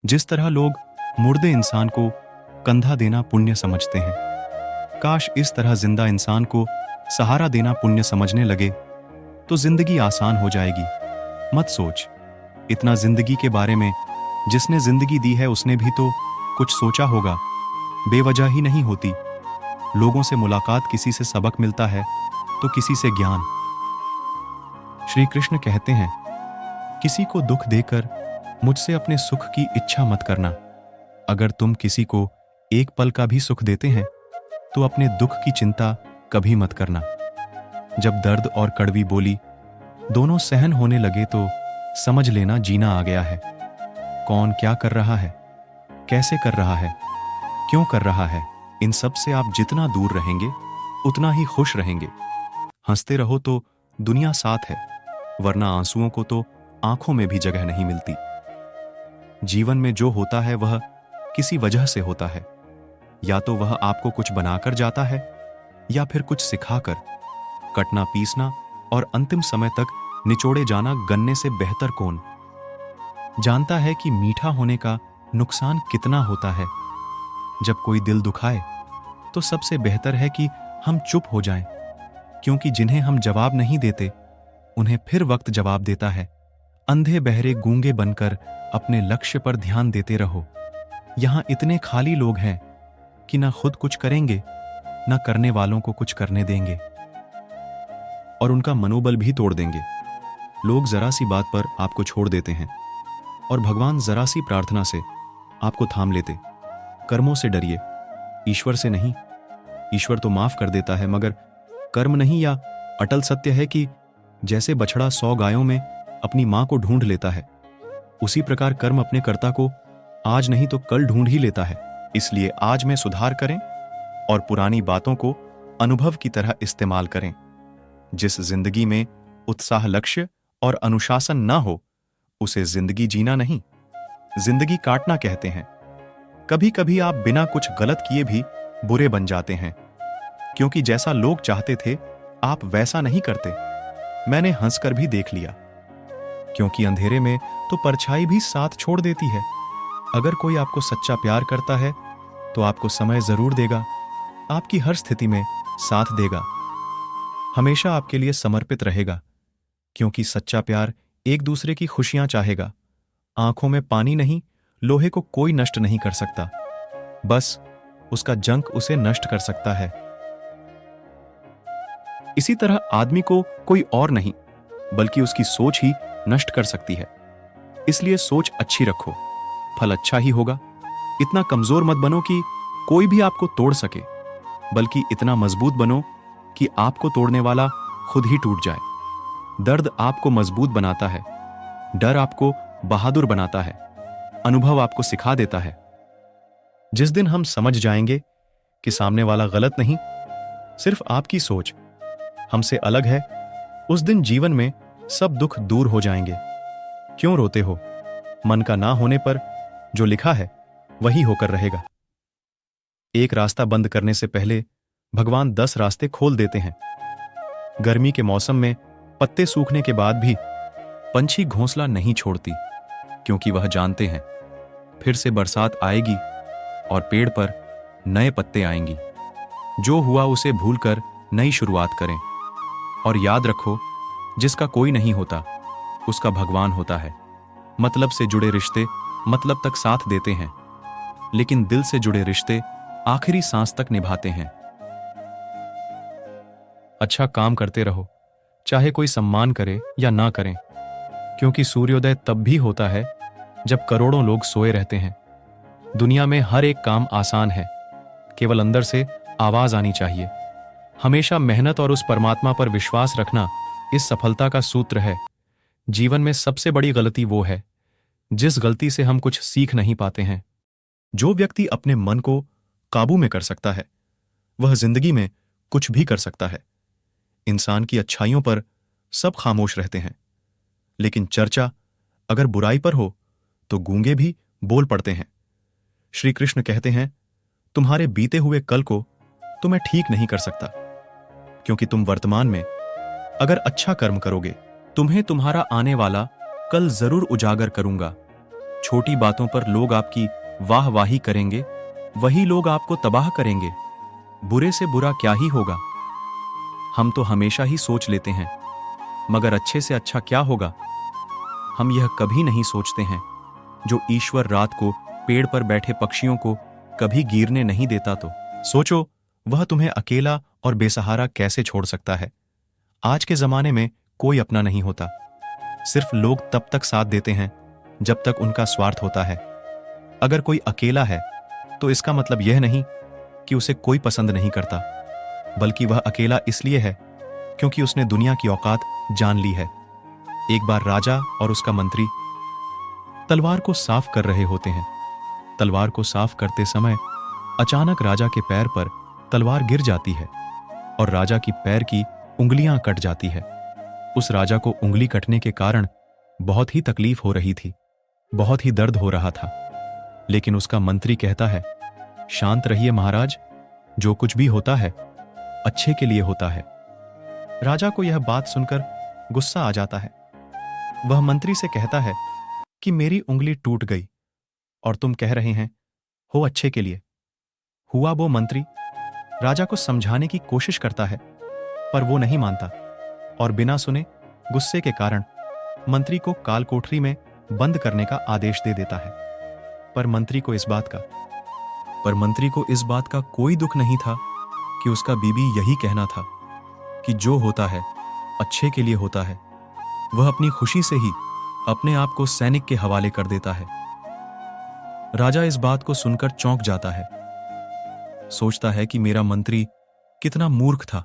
जिस तरह लोग मुर्दे इंसान को कंधा देना पुण्य समझते हैं, काश इस तरह जिंदा इंसान को सहारा देना पुण्य समझने लगे तो जिंदगी आसान हो जाएगी। मत सोच इतना जिंदगी के बारे में। जिसने जिंदगी दी है उसने भी तो कुछ सोचा होगा। बेवजह ही नहीं होती। लोगों से मुलाकात, किसी से सबक मिलता है तो किसी से ज्ञान। श्री कृष्ण कहते हैं, किसी को दुख देकर मुझसे अपने सुख की इच्छा मत करना। अगर तुम किसी को एक पल का भी सुख देते हैं तो अपने दुख की चिंता कभी मत करना। जब दर्द और कड़वी बोली दोनों सहन होने लगे तो समझ लेना जीना आ गया है। कौन क्या कर रहा है, कैसे कर रहा है, क्यों कर रहा है, इन सब से आप जितना दूर रहेंगे उतना ही खुश रहेंगे। हंसते रहो तो दुनिया साथ है, वरना आंसुओं को तो आंखों में भी जगह नहीं मिलती। जीवन में जो होता है वह किसी वजह से होता है। या तो वह आपको कुछ बनाकर जाता है या फिर कुछ सिखाकर। कटना पीसना और अंतिम समय तक निचोड़े जाना गन्ने से बेहतर कौन जानता है कि मीठा होने का नुकसान कितना होता है। जब कोई दिल दुखाए तो सबसे बेहतर है कि हम चुप हो जाएं, क्योंकि जिन्हें हम जवाब नहीं देते उन्हें फिर वक्त जवाब देता है। अंधे बहरे गूंगे बनकर अपने लक्ष्य पर ध्यान देते रहो। यहां इतने खाली लोग हैं कि ना खुद कुछ करेंगे ना करने वालों को कुछ करने देंगे और उनका मनोबल भी तोड़ देंगे। लोग जरा सी बात पर आपको छोड़ देते हैं और भगवान जरा सी प्रार्थना से आपको थाम लेते। कर्मों से डरिए, ईश्वर से नहीं। ईश्वर तो माफ कर देता है, मगर कर्म नहीं। या अटल सत्य है कि जैसे बछड़ा 100 गायों में अपनी मां को ढूंढ लेता है, उसी प्रकार कर्म अपने कर्ता को आज नहीं तो कल ढूंढ ही लेता है। इसलिए आज में सुधार करें और पुरानी बातों को अनुभव की तरह इस्तेमाल करें। जिस जिंदगी में उत्साह, लक्ष्य और अनुशासन ना हो उसे जिंदगी जीना नहीं, जिंदगी काटना कहते हैं। कभी कभी आप बिना कुछ गलत किए भी बुरे बन जाते हैं, क्योंकि जैसा लोग चाहते थे आप वैसा नहीं करते। मैंने हंसकर भी देख लिया, क्योंकि अंधेरे में तो परछाई भी साथ छोड़ देती है। अगर कोई आपको सच्चा प्यार करता है तो आपको समय जरूर देगा, आपकी हर स्थिति में साथ देगा, हमेशा आपके लिए समर्पित रहेगा, क्योंकि सच्चा प्यार एक दूसरे की खुशियां चाहेगा। आंखों में पानी नहीं, लोहे को कोई नष्ट नहीं कर सकता, बस उसका जंक उसे नष्ट कर सकता है। इसी तरह आदमी को कोई और नहीं बल्कि उसकी सोच ही नष्ट कर सकती है। इसलिए सोच अच्छी रखो, फल अच्छा ही होगा। इतना कमजोर मत बनो कि कोई भी आपको तोड़ सके, बल्कि इतना मजबूत बनो कि आपको तोड़ने वाला खुद ही टूट जाए। दर्द आपको मजबूत बनाता है, डर आपको बहादुर बनाता है, अनुभव आपको सिखा देता है। जिस दिन हम समझ जाएंगे कि सामने वाला गलत नहीं, सिर्फ आपकी सोच हमसे अलग है, उस दिन जीवन में सब दुख दूर हो जाएंगे। क्यों रोते हो? मन का ना होने पर जो लिखा है वही होकर रहेगा। एक रास्ता बंद करने से पहले भगवान 10 रास्ते खोल देते हैं। गर्मी के मौसम में पत्ते सूखने के बाद भी पंछी घोंसला नहीं छोड़ती, क्योंकि वह जानते हैं फिर से बरसात आएगी और पेड़ पर नए पत्ते आएंगी। जो हुआ उसे भूलकर नई शुरुआत करें और याद रखो, जिसका कोई नहीं होता उसका भगवान होता है। मतलब से जुड़े रिश्ते मतलब तक साथ देते हैं, लेकिन दिल से जुड़े रिश्ते आखिरी सांस तक निभाते हैं। अच्छा काम करते रहो, चाहे कोई सम्मान करे या ना करें, क्योंकि सूर्योदय तब भी होता है जब करोड़ों लोग सोए रहते हैं। दुनिया में हर एक काम आसान है, केवल अंदर से आवाज आनी चाहिए। हमेशा मेहनत और उस परमात्मा पर विश्वास रखना इस सफलता का सूत्र है। जीवन में सबसे बड़ी गलती वो है जिस गलती से हम कुछ सीख नहीं पाते हैं। जो व्यक्ति अपने मन को काबू में कर सकता है वह जिंदगी में कुछ भी कर सकता है। इंसान की अच्छाइयों पर सब खामोश रहते हैं, लेकिन चर्चा अगर बुराई पर हो तो गूंगे भी बोल पड़ते हैं। श्री कृष्ण कहते हैं, तुम्हारे बीते हुए कल को तो मैं ठीक नहीं कर सकता, क्योंकि तुम वर्तमान में अगर अच्छा कर्म करोगे तुम्हें तुम्हारा आने वाला कल जरूर उजागर करूंगा। छोटी बातों पर लोग आपकी वाहवाही करेंगे, वही लोग आपको तबाह करेंगे। बुरे से बुरा क्या ही होगा। हम तो हमेशा ही सोच लेते हैं, मगर अच्छे से अच्छा क्या होगा, हम यह कभी नहीं सोचते हैं। जो ईश्वर रात को पेड़ पर बैठे पक्षियों को कभी गिरने नहीं देता, तो सोचो वह तुम्हें अकेला और बेसहारा कैसे छोड़ सकता है। आज के जमाने में कोई अपना नहीं होता। सिर्फ लोग तब तक साथ देते हैं जब तक उनका स्वार्थ होता है। अगर कोई अकेला है तो इसका मतलब यह नहीं कि उसे कोई पसंद नहीं करता, बल्कि वह अकेला इसलिए है क्योंकि उसने दुनिया की औकात जान ली है। एक बार राजा और उसका मंत्री तलवार को साफ कर रहे होते हैं। तलवार को साफ करते समय अचानक राजा के पैर पर तलवार गिर जाती है और राजा की पैर की उंगलियां कट जाती है। उस राजा को उंगली कटने के कारण बहुत ही तकलीफ हो रही थी, बहुत ही दर्द हो रहा था। लेकिन उसका मंत्री कहता है, शांत रहिए महाराज, जो कुछ भी होता है अच्छे के लिए होता है। राजा को यह बात सुनकर गुस्सा आ जाता है। वह मंत्री से कहता है कि मेरी उंगली टूट गई और तुम कह रहे हैं हो अच्छे के लिए। हुआ वो मंत्री राजा को समझाने की कोशिश करता है, पर वो नहीं मानता और बिना सुने गुस्से के कारण मंत्री को काल कोठरी में बंद करने का आदेश दे देता है। पर मंत्री को इस बात का कोई दुख नहीं था कि उसका बीबी यही कहना था कि जो होता है अच्छे के लिए होता है। वह अपनी खुशी से ही अपने आप को सैनिक के हवाले कर देता है। राजा इस बात को सुनकर चौंक जाता है, सोचता है कि मेरा मंत्री कितना मूर्ख था।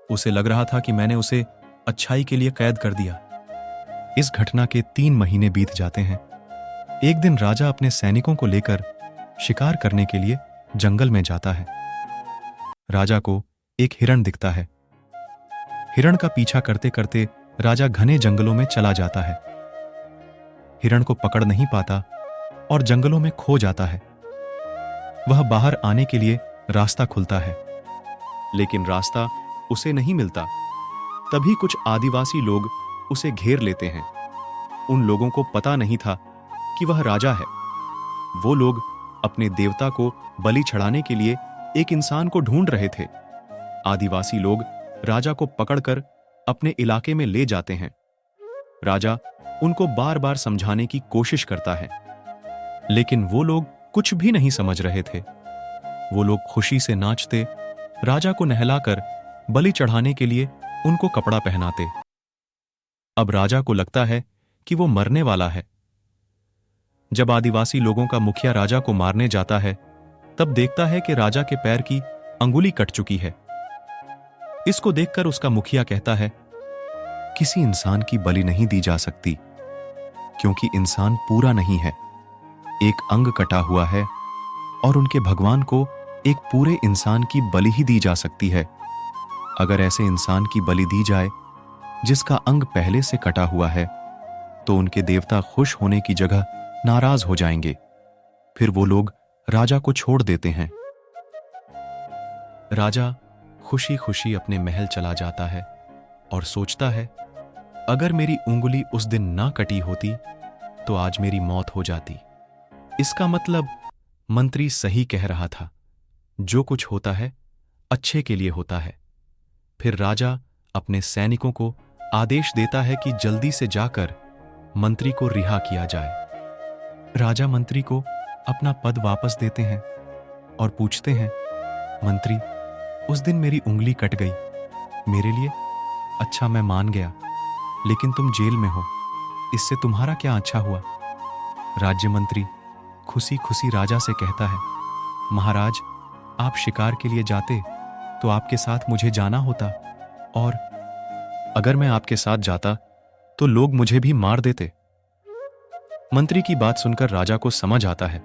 उसे लग रहा था कि मैंने उसे अच्छाई के लिए कैद कर दिया। इस घटना के 3 महीने बीत जाते हैं। एक दिन राजा अपने सैनिकों को लेकर शिकार करने के लिए जंगल में जाता है। राजा को एक हिरण दिखता है। हिरण का पीछा करते करते राजा घने जंगलों में चला जाता है। हिरण को पकड़ नहीं पाता और जंगलों में खो जाता है। वह बाहर आने के लिए रास्ता खुलता है, लेकिन रास्ता उसे नहीं मिलता। तभी कुछ आदिवासी लोग उसे घेर लेते हैं। उन लोगों को पता नहीं था कि वह राजा है। वो लोग अपने देवता को बलि चढ़ाने के लिए एक इंसान को ढूंढ रहे थे। आदिवासी लोग राजा को पकड़कर अपने इलाके में ले जाते हैं। राजा उनको बार बार समझाने की कोशिश करता है, लेकिन वो लोग कुछ भी नहीं समझ रहे थे। वो लोग खुशी से नाचते, राजा को नहलाकर बलि चढ़ाने के लिए उनको कपड़ा पहनाते। अब राजा को लगता है कि वो मरने वाला है। जब आदिवासी लोगों का मुखिया राजा को मारने जाता है, तब देखता है कि राजा के पैर की अंगुली कट चुकी है। इसको देखकर उसका मुखिया कहता है, किसी इंसान की बलि नहीं दी जा सकती, क्योंकि इंसान पूरा नहीं है। एक अंग कटा हुआ है और उनके भगवान को एक पूरे इंसान की बलि ही दी जा सकती है। अगर ऐसे इंसान की बलि दी जाए जिसका अंग पहले से कटा हुआ है, तो उनके देवता खुश होने की जगह नाराज हो जाएंगे। फिर वो लोग राजा को छोड़ देते हैं। राजा खुशी खुशी अपने महल चला जाता है और सोचता है, अगर मेरी उंगली उस दिन ना कटी होती तो आज मेरी मौत हो जाती। इसका मतलब मंत्री सही कह रहा था, जो कुछ होता है अच्छे के लिए होता है। फिर राजा अपने सैनिकों को आदेश देता है कि जल्दी से जाकर मंत्री को रिहा किया जाए। राजा मंत्री को अपना पद वापस देते हैं और पूछते हैं, मंत्री, उस दिन मेरी उंगली कट गई, मेरे लिए अच्छा मैं मान गया, लेकिन तुम जेल में हो, इससे तुम्हारा क्या अच्छा हुआ? राज्य मंत्री खुशी खुशी राजा से कहता है, महाराज, आप शिकार के लिए जाते तो आपके साथ मुझे जाना होता, और अगर मैं आपके साथ जाता तो लोग मुझे भी मार देते। मंत्री की बात सुनकर राजा को समझ आता है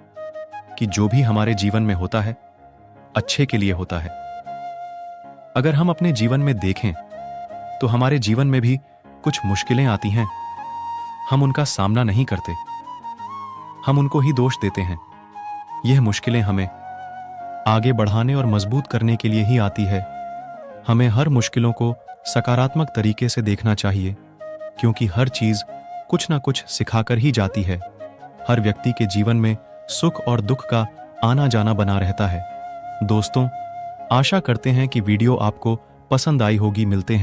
कि जो भी हमारे जीवन में होता है अच्छे के लिए होता है। अगर हम अपने जीवन में देखें तो हमारे जीवन में भी कुछ मुश्किलें आती हैं। हम उनका सामना नहीं करते, हम उनको ही दोष देते हैं। यह मुश्किलें हमें आगे बढ़ाने और मजबूत करने के लिए ही आती है। हमें हर मुश्किलों को सकारात्मक तरीके से देखना चाहिए, क्योंकि हर चीज कुछ ना कुछ सिखाकर ही जाती है। हर व्यक्ति के जीवन में सुख और दुख का आना जाना बना रहता है। दोस्तों, आशा करते हैं कि वीडियो आपको पसंद आई होगी। मिलते हैं